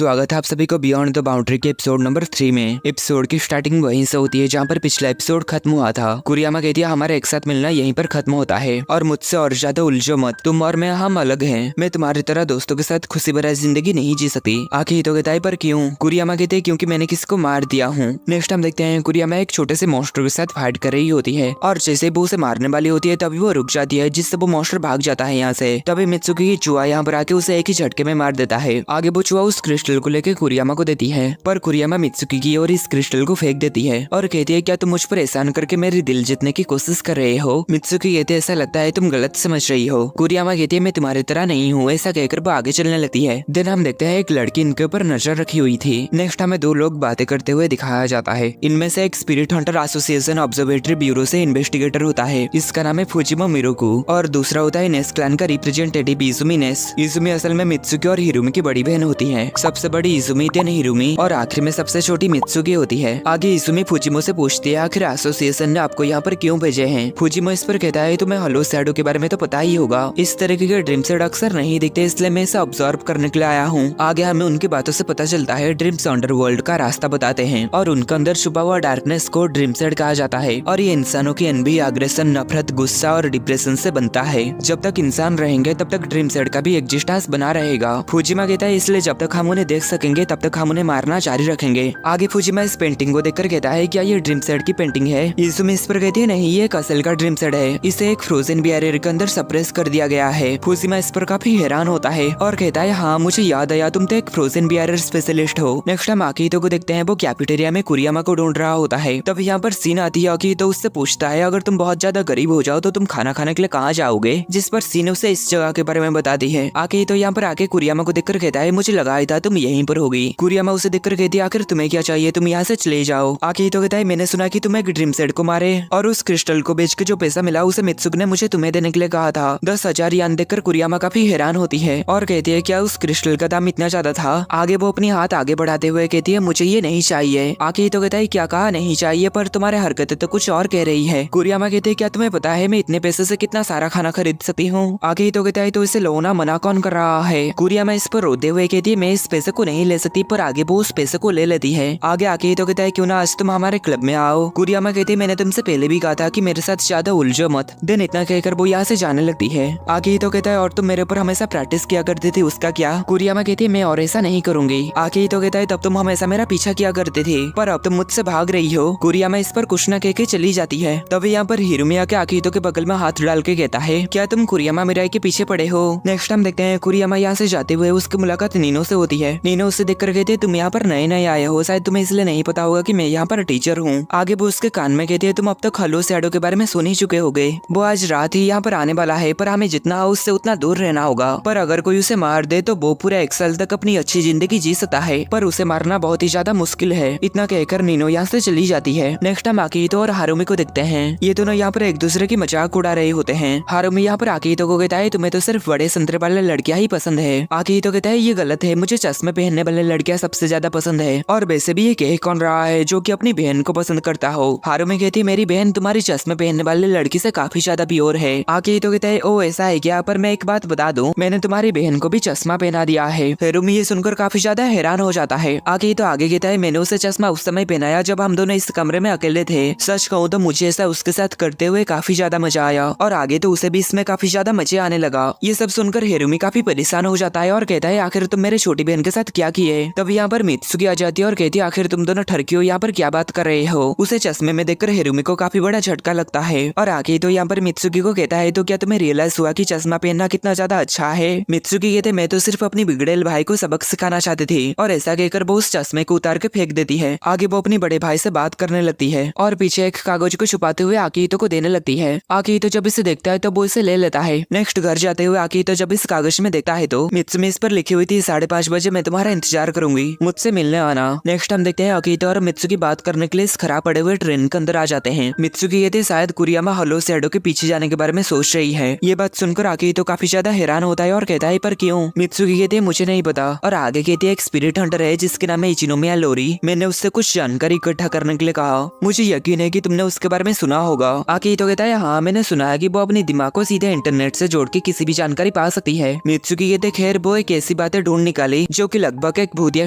स्वागत है आप सभी को बियॉन्ड द बाउंड्री के एपिसोड नंबर 3 में। एपिसोड की स्टार्टिंग वहीं से होती है जहाँ पर पिछला एपिसोड खत्म हुआ था। कुरियामा कहती है हमारा एक साथ मिलना यहीं पर खत्म होता है और मुझसे और ज्यादा उलझो मत, तुम और मैं हम अलग हैं। मैं तुम्हारी तरह दोस्तों के साथ खुशी भरा जिंदगी नहीं जी सकती। आखिर तो कहता है पर क्यों? कुरियामा कहते हैं क्योंकि मैंने किसी को मार दिया हूँ। नेक्स्ट हम देखते हैं कुरियामा एक छोटे से मॉन्स्टर के साथ फाइट कर रही होती है और जैसे वो उसे मारने वाली होती है तभी वो रुक जाती है, जिससे वो मॉन्स्टर भाग जाता है यहाँ से। तभी मित्सुकी की चूहा यहाँ पर आके उसे एक ही झटके में मार देता है। आगे वो चूहा उस क्रिस्टल को लेकर कुरियामा को देती है, पर कुरियामा मित्सुकी की ओर इस क्रिस्टल को फेंक देती है और कहती है क्या तुम मुझ पर एहसान करके मेरे दिल जीतने की कोशिश कर रहे हो? मित्सुकी कहती है ऐसा लगता है तुम गलत समझ रही हो। कुरियामा कहती है मैं तुम्हारी तरह नहीं हूँ। ऐसा कहकर वो आगे चलने लगती है। देन हम देखते हैं एक लड़की इनके ऊपर नजर रखी हुई थी। नेक्स्ट हमें दो लोग बातें करते हुए दिखाया जाता है। इनमें से एक spirit Hunter association observatory bureau से इन्वेस्टिगेटर होता है, इसका नाम है फुजिमो मिरोकू, और दूसरा होता है नेस क्लैन का रिप्रेजेंटेटिव इजुमी नेस। इजुमी असल में मित्सुकी और हिरुमी की बड़ी बहन होती है। सबसे बड़ी इजुमी, देन हिरुमी और आखिर में सबसे छोटी मित्सुकी होती है। आगे इजुमी फुजिमो से पूछती है आखिर एसोसिएशन ने आपको यहाँ पर क्यों भेजे हैं? फुजिमो इस पर कहता है तुम्हें हलो शैडो के बारे में तो पता ही होगा। इस तरीके के ड्रीम सेड अक्सर नहीं दिखते, इसलिए मैं इसे ऑब्जर्व करने के लिए आया हूँ। आगे हमें उनकी बातों से पता चलता है ड्रीम्स अंडरवर्ल्ड का रास्ता बताते हैं और उनके अंदर छुपा हुआ डार्कनेस को ड्रीम सेड कहा जाता है और ये इंसानों की एनवी, अग्रेशन, नफरत, गुस्सा और डिप्रेशन से बनता है। जब तक इंसान रहेंगे तब तक ड्रीम सेड का भी एग्जिस्टेंस बना रहेगा। फुजिमा कहता है इसलिए जब तक हम उन्हें देख सकेंगे तब तक हम उन्हें मारना जारी रखेंगे। आगे फुजिमा इस पेंटिंग को देखकर कहता है क्या ये ड्रीम सेड की पेंटिंग है? इजुमी इस पर कहती है नहीं, ये एक असल का ड्रीम सेड है, इसे एक फ्रोजन बैरियर के अंदर सप्रेस कर दिया गया है। फुजिमा इस पर काफी हैरान होता है और कहता है हाँ मुझे याद आया, तुम तो एक फ्रोजन बैरियर स्पेशलिस्ट हो। नेक्स्ट हम आकीतो को देखते हैं, वो कैफेटेरिया में कुरियामा को ढूंढ रहा होता है। तब यहाँ पर सीन आती है। आकीतो उससे पूछता है अगर तुम बहुत ज्यादा गरीब हो जाओ तो तुम खाना खाने के लिए कहाँ जाओगे? जिस पर सीन उसे इस जगह के बारे में बता दी है। आकीतो यहाँ पर आके कुरियामा को देखकर कहता है मुझे लगा था तुम यहीं पर होगी। कुरियामा उसे देखकर कहती है आखिर तुम्हें क्या चाहिए, तुम यहाँ से चले जाओ। आकीतो कहता है मैंने सुना कि तुम एक ड्रीम सेड को मारे और उस क्रिस्टल को बेच के जो पैसा मिला उसे मित्सुक ने मुझे तुम्हें देने के लिए कहा था। 10,000 यान देखकर कुरियामा काफी हैरान होती है और कहती है क्या उस क्रिस्टल का दाम इतना ज्यादा था? आगे वो अपनी हाथ आगे बढ़ाते हुए कहती है मुझे ये नहीं चाहिए। आकीतो कहता है क्या कहा नहीं चाहिए, पर तुम्हारे हरकतें तो कुछ और कह रही है। कुरियामा कहते है क्या तुम्हें पता है मैं इतने पैसे से कितना सारा खाना खरीद सकती हूँ? आकीतो कहता है तो इसे लोना मना कौन कर रहा है? कुरियामा इस पर रोते हुए कहती है मैं इस पैसे को नहीं ले सकती, पर आगे वो उस पैसे को ले लेती है। आगे आकीतो कहता है क्यों ना आज तुम हमारे क्लब में आओ। कुरियामा कहती है मैंने तुमसे पहले भी कहा था कि मेरे साथ ज्यादा उलझो मत। देन इतना कहकर वो यहाँ से जाने लगती है। आकीतो कहता है और तुम मेरे ऊपर हमेशा प्रैक्टिस किया करती थी, उसका क्या? कुरियामा कहती है मैं और ऐसा नहीं करूंगी। आकीतो कहता है तब तुम हमेशा मेरा पीछा किया करते थे, पर अब तुम मुझसे भाग रही हो। कुरियामा इस पर कुछ न कह के चली जाती है। तभी यहाँ पर हिरुमी आके आकीतो के बगल में हाथ डाल के कहता है क्या तुम कुरियामा मिराई के पीछे पड़े हो? नेक्स्ट हम देखते हैं कुरियामा यहाँ से जाते हुए उसकी मुलाकात नीनो से होती है। नीनो उससे देखकर कहती है तुम यहाँ पर नए नए आए हो, शायद तुम्हें इसलिए नहीं पता होगा कि मैं यहाँ पर टीचर हूँ। आगे वो उसके कान में कहती है तुम अब तक हलो शैडो के बारे में सुन ही चुके होगे। वो आज रात ही यहाँ पर आने वाला है, पर हमें जितना हो उससे उतना दूर रहना होगा। पर अगर कोई उसे मार दे तो वो पूरा 1 साल तक अपनी अच्छी जिंदगी जी सकता है, पर उसे मारना बहुत ही ज्यादा मुश्किल है। इतना कहकर नीनो यहाँ से चली जाती है। नेक्स्ट हम आकीतो और हारुमी को देखते हैं। ये दोनों यहाँ पर एक दूसरे की मजाक उड़ा रहे होते हैं। हारुमी यहाँ पर आकीतो को कहता है तुम्हें तो सिर्फ बड़े संतरे वाले लड़कियां ही पसंद है। आकीतो कहता है ये गलत है, मुझे चश्मे पहनने वाले लड़कियां सबसे ज्यादा पसंद है। और वैसे भी ये कह कौन रहा है जो कि अपनी बहन को पसंद करता हो? हारुमी कहती है मेरी बहन तुम्हारी चश्मे पहनने वाले लड़की से काफी ज्यादा प्योर है। आकीतो कहता है ओ ऐसा है क्या? पर मैं एक बात बता दूं, मैंने तुम्हारी बहन को भी चश्मा पहना दिया है। हारुमी ये सुनकर काफी ज्यादा हैरान हो जाता है। आकीतो आगे कहता है मैंने उसे चश्मा उस समय पहनाया जब हम दोनों इस कमरे में अकेले थे। सच कहूँ तो मुझे ऐसा उसके साथ करते हुए काफी ज्यादा मजा आया और आगे तो उसे भी इसमें काफी ज्यादा मजे आने लगा। ये सब सुनकर हारुमी काफी परेशान हो जाता है और कहता है आखिर तुम मेरे छोटी बहन के साथ क्या किए? तब यहाँ पर मित्सुकी आ जाती है और कहती है आखिर तुम दोनों ठरकी हो, यहाँ पर क्या बात कर रहे हो? उसे चश्मे में देखकर हारुमी को काफी बड़ा झटका लगता है और आगे तो यहाँ पर मित्सुकी को कहता है तो क्या तुम्हें रियलाइज हुआ कि चश्मा पहनना कितना ज्यादा अच्छा है? मित्सुकी कहते मैं तो सिर्फ अपनी बिगड़ेल भाई को सबक सिखाना चाहती थी, और ऐसा कहकर वो उस चश्मे को उतार के फेंक देती है। आगे वो अपनी बड़े भाई से बात करने लगती है और पीछे एक कागज को छुपाते हुए आकीतो को देने लगती है। आकीतो जब इसे देखता है तो वो इसे ले लेता है। नेक्स्ट घर जाते हुए आकीतो जब इस कागज में देखता है तो मित्सुमी इस पर लिखी हुई थी 5:30 बजे मैं तुम्हारा इंतजार करूंगी, मुझसे मिलने आना। नेक्स्ट हम देखते हैं आकीतो और मित्सुकी बात करने के लिए इस खराब पड़े हुए ट्रेन के अंदर आ जाते हैं। मित्सुकी कहते शायद कुरियामा हलो शैडो के पीछे जाने के बारे में सोच रही है। ये बात सुनकर आकीतो काफी ज्यादा हैरान होता है और कहता है पर क्यों? मित्सुकी कहती है मुझे नहीं पता, और आगे कहती है एक स्पिरिट हंटर है जिसके नाम है इचिनोमिया लोरी, मैंने उससे कुछ जानकारी इकट्ठा करने के लिए कहा, मुझे यकीन है कि तुमने उसके बारे में सुना होगा। आकीतो कहता है हाँ मैंने सुना है कि वो अपनी दिमाग को सीधे इंटरनेट से जोड़ के किसी भी जानकारी पा सकती है। मित्सुकी कहते खैर वो एक ऐसी बातें ढूंढ निकाली जो कि लगभग एक भूतिया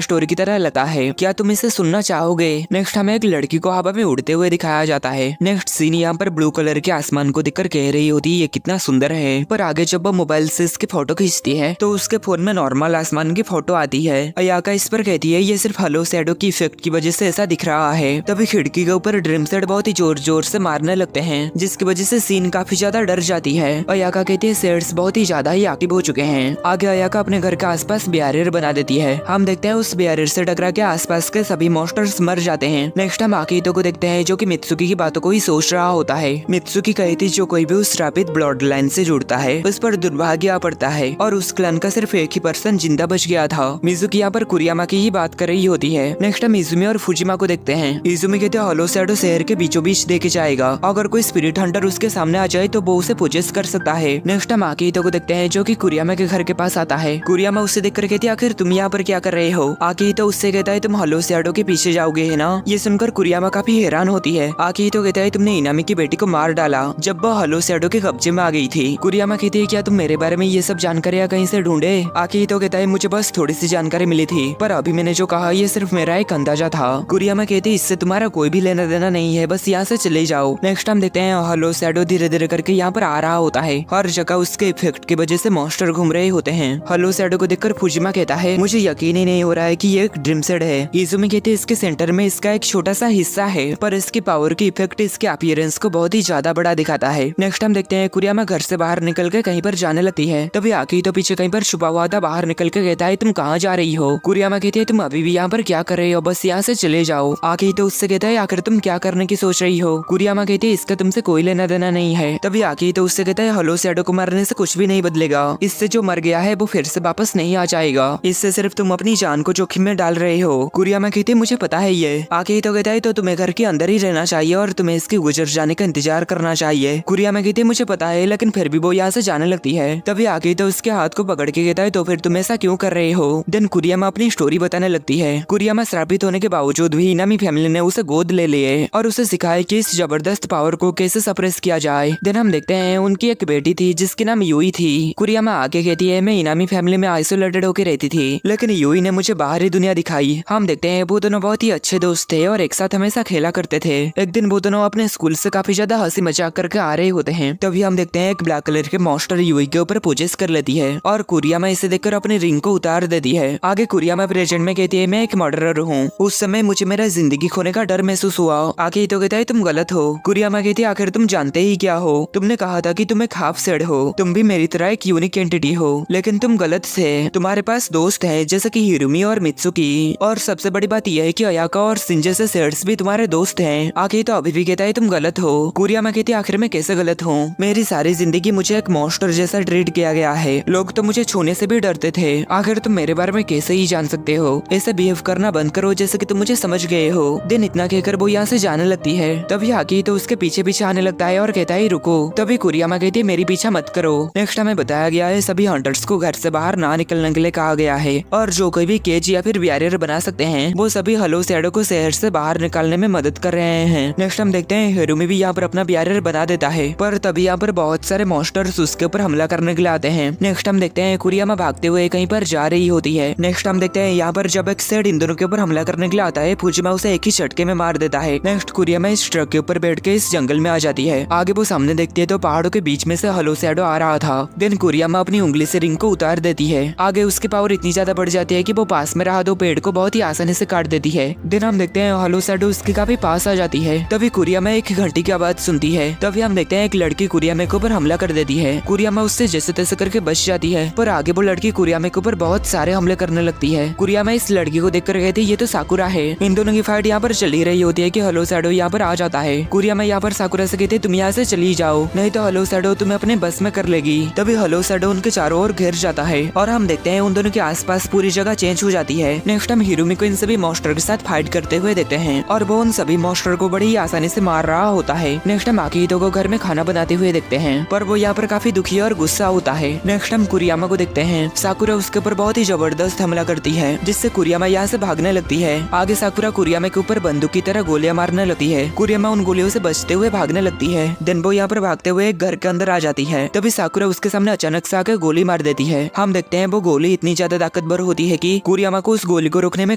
स्टोरी की तरह लगता है। क्या तुम इसे सुनना चाहोगे? नेक्स्ट हमें एक लड़की को हवा में उड़ते हुए दिखाया जाता है। नेक्स्ट सीन यहाँ पर ब्लू कलर के आसमान को देखकर कह रही होती है ये कितना सुंदर है, पर आगे जब वो मोबाइल से इसकी फोटो खींचती है तो उसके फोन में नॉर्मल आसमान की फोटो आती है। अयाका इस पर कहती है ये सिर्फ हलो शैडो की इफेक्ट की वजह से ऐसा दिख रहा है। तभी खिड़की के ऊपर ड्रीम सेड बहुत ही जोर जोर से मारने लगते हैं, जिसकी वजह से सीन काफी ज्यादा डर जाती है। अयाका कहती है सेड्स बहुत ही ज्यादा ही एक्टिव हो चुके हैं। आगे अयाका अपने घर के आसपास बैरियर बना देती है। हम देखते हैं उस बैरियर से टकरा के आसपास के सभी मॉन्स्टर्स मर जाते हैं। नेक्स्ट हम आकितो को देखते हैं जो कि मित्सुकी की बातों को ही सोच रहा होता है। मित्सुकी कहती थी जो कोई भी उस श्रापित ब्लड लाइन से जुड़ता है उस पर दुर्भाग्य आ पड़ता है और उस क्लैन का सिर्फ एक ही पर्सन जिंदा बच गया था। मिजुकी यहाँ पर कुरियामा की ही बात कर रही होती है। नेक्स्ट हम इजुमी और फुजिमा को देखते हैं। इजुमी कहते हैं हलो शैडो शहर के बीचों बीच देके जाएगा, अगर कोई स्पिरिट हंटर उसके सामने आ जाए तो वो उसे पोजेस कर सकता है। नेक्स्ट हम आकितो को देखते हैं जो कि कुरियामा के घर के पास आता है। कुरियामा उससे देखकर कहती है आखिर तुम यहाँ पर क्या कर रहे हो? आकितो उससे कहता है तुम हलो शैडो के पीछे जाओगे है ना? ये सुनकर कुरियामा काफी हैरान होती है। आकितो कहता है तुमने इनामी की बेटी को मार डाला जब वो हलो शैडो के कब्जे में आ गई थी। कुरियामा कहती है क्या तुम मेरे बारे में ये सब जानकारियाँ कहीं से ढूंढे? आकितो कहता है मुझे बस थोड़ी सी जानकारी मिली थी, पर अभी मैंने जो कहा ये सिर्फ मेरा एक अंदाजा था। कुरियामा कहती है इससे तुम्हारा कोई भी लेना देना नहीं है, बस यहाँ से चले जाओ। नेक्स्ट हम देखते हैं हलो शैडो धीरे धीरे करके यहाँ पर आ रहा होता है। हर जगह उसके इफेक्ट की वजह से मॉन्स्टर घूम रहे होते हैं। हलो शैडो को देखकर फुजिमा कहता है मुझे यकीन ही नहीं हो रहा है कि ये एक ड्रीम सेड है। इजुमी कहते हैं इसके सेंटर में इसका एक छोटा सा हिस्सा है, पर इसकी पावर की इफेक्ट इसके अपीयरेंस को बहुत ही ज्यादा बड़ा दिखाता है। नेक्स्ट हम देखते हैं कुरियामा घर से बाहर निकल के कहीं पर जाने लगती है। तभी आकितो पीछे कहीं पर छुपा हुआ था, बाहर निकल के कहता है तुम कहाँ जा रही हो? कुरियामा कहती है तुम अभी भी यहाँ पर क्या कर रहे हो, बस यहाँ से चले जाओ। आकितो उससे कहता है आखिर तुम क्या करने की सोच रही हो? कुरियामा कहती है इसका तुमसे कोई लेना देना नहीं है। तभी आकितो उससे कहता है हलो शैडो को मारने से कुछ भी नहीं बदलेगा, इससे जो मर गया है वो फिर से वापस नहीं आ जाएगा, इससे सिर्फ तुम अपनी जान को जोखिम में डाल रहे हो। कुरियामा कहती है मुझे पता है ये। आकितो कहता है तो तुम्हें घर के अंदर ही रहना चाहिए और तुम्हें इसके गुजर जाने का इंतजार करना चाहिए। कुरियामा कहती है मुझे पता है, लेकिन फिर भी वो यहाँ से जाने लगती है। तभी आकितो उसके हाथ को पकड़ के कहता है तो फिर तुम ऐसा क्यों कर रहे हो? देन कुरियामा अपनी स्टोरी बताने लगती है। कुरियामा श्रापित होने के बावजूद भी इनामी फैमिली ने उसे गोद ले लिए और उसे सिखाया कि इस जबरदस्त पावर को कैसे सप्रेस किया जाए। देन हम देखते हैं उनकी एक बेटी थी जिसके नाम यूई थी। कुरियामा आगे कहती है मैं इनामी फैमिली में आइसोलेटेड होकर रहती थी, लेकिन यूई ने मुझे बाहरी दुनिया दिखाई। हम देखते हैं वो दोनों बहुत ही अच्छे दोस्त थे और एक साथ हमेशा खेला करते थे। एक दिन वो दोनों अपने स्कूल से काफी ज्यादा हंसी मजाक करके आ रहे होते हैं। तभी हम देखते हैं एक ब्लैक कलर के मॉन्स्टर यूई के ऊपर पोजेस कर लेती है और कुरियामा इसे देखकर अपनी रिंग को उतार देती है। आगे कुरियामा प्रेजेंट में कहती है मैं एक मर्डरर हूँ, उस समय मुझे मेरा जिंदगी खोने का डर महसूस हुआ। आगे तो कहता है तुम गलत हो। कुरियामा कहती है आखिर तुम जानते ही क्या हो? तुमने कहा था कि तुम एक हाफ सेड हो, तुम भी मेरी तरह एक यूनिक एंटिटी हो, लेकिन तुम गलत थे। तुम्हारे पास दोस्त है जैसे कि हिरुमी और मित्सुकी, और सबसे बड़ी बात यह है कि अयाका और सिन जैसे सेड्स भी तुम्हारे दोस्त हैं। आगे तो अभी भी कहता है तुम गलत हो। कुरियामा कहती है आखिर मैं कैसे गलत हूँ? मेरी सारी जिंदगी मुझे एक मॉन्स्टर जैसा ट्रीट किया गया है, लोग तो मुझे छूने से भी डरते थे। आखिर तुम मेरे बारे में कैसे ही जान सकते हो? ऐसे बिहेव करना बंद करो जैसे कि तुम मुझे समझ गए हो। दिन इतना कहकर वो यहाँ से जाने लगती है। तभी आकी तो उसके पीछे पीछे आने लगता है और कहता है रुको। तभी कुरियामा कहती है मेरी पीछा मत करो। नेक्स्ट हमें बताया गया है सभी हंटर्स को घर से बाहर ना निकलने के लिए कहा गया है, और जो कोई भी केज या फिर बैरियर बना सकते हैं वो सभी हलो शैडो को शहर से बाहर निकालने में मदद कर रहे हैं। नेक्स्ट हम देखते हैं हिरुमी भी यहाँ पर अपना बैरियर बना देता है, पर तभी यहाँ पर बहुत सारे मॉन्स्टर्स उसके ऊपर हमला करने के लिए आते हैं। नेक्स्ट हम देखते हैं कुरियामा भागते हुए कहीं पर जा रही होती है। नेक्स्ट हम देखते हैं यहाँ पर जब एक सेड इन दोनों के ऊपर हमला करने के लिए आता है, फुजिमा उसे एक ही झटके में मार देता है। नेक्स्ट कुरियामा इस ट्रक के ऊपर बैठ के इस जंगल में आ जाती है। आगे वो सामने देखती है तो पहाड़ों के बीच में से हलो शैडो आ रहा था। देन कुरियामा अपनी उंगली से रिंग को उतार देती है। आगे उसकी पावर इतनी ज्यादा बढ़ जाती है कि वो पास में रहा दो पेड़ को बहुत ही आसानी से काट देती है। देन हम देखते हैं हलो शैडो उसके काफी पास आ जाती है। तभी कुरियामा एक घंटी की आवाज सुनती है। तभी हम देखते हैं एक लड़की कुरियामा के ऊपर हमला कर देती है। कुरियामा उससे जैसे तैसे करके बच जाती है, पर आगे वो लड़की कुरियामा के ऊपर बहुत सारे हमले करने लगती है। कुरियामा इस लड़की को देखकर कहती है ये तो साकुरा है। इन दोनों की फाइट यहाँ पर चली रही होती है कि हलो शैडो यहाँ पर आ जाता है। कुरियामा यहाँ पर साकुरा से कहती है तुम यहाँ से चली जाओ, नहीं तो हलो शैडो तुम्हें अपने बस में कर लेगी। तभी हलो शैडो उनके चारों ओर घेर जाता है और हम देखते हैं उन दोनों के आसपास पूरी जगह चेंज हो जाती है। नेक्स्ट हम हिरुमी को इन सभी मॉन्स्टर के साथ फाइट करते हुए देखते हैं और वो उन सभी मॉन्स्टर को बड़ी ही आसानी से मार रहा होता है। नेक्स्ट हम आकितो को घर में खाना बनाते हुए देखते हैं, पर वो यहाँ पर काफी दुखी और गुस्सा होता है। नेक्स्ट हम कुरियामा को देखते हैं। साकुरा उसके ऊपर बहुत ही जबरदस्त हमला करती है, जिससे कुरियामा यहाँ से भागने लगती है। आगे साकुरा कुरियामा के ऊपर बंदूक की तरह गोलियां मारने लगती है। कुरियामा उन गोलियों से बचते हुए भागने लगती है। देन वो यहाँ पर भागते हुए एक घर के अंदर आ जाती है। तभी साकुरा उसके सामने अचानक से आकर गोली मार देती है। हम देखते हैं वो गोली इतनी ज्यादा ताकत हद होती है कि कुरियामा को उस गोली को रोकने में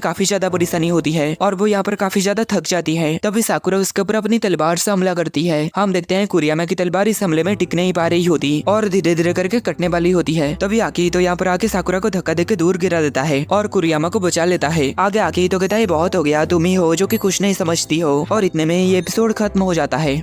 काफी ज्यादा परेशानी होती है और वो यहाँ पर काफी ज्यादा थक जाती है। तभी साकुरा उसके ऊपर अपनी तलवार से हमला करती है। हम देखते हैं कुरियामा की तलवार इस हमले में टिक नहीं पा रही होती और धीरे धीरे करके कटने वाली होती है। तभी आकी तो यहाँ पर आके साकुरा को धक्का देके दूर गिरा देता है और कुरियामा को बचा लेता है। आगे आके तो कहता है बहुत हो गया, तुम ही हो जो कि कुछ नहीं समझती हो, और इतने में ये एपिसोड खत्म हो जाता है।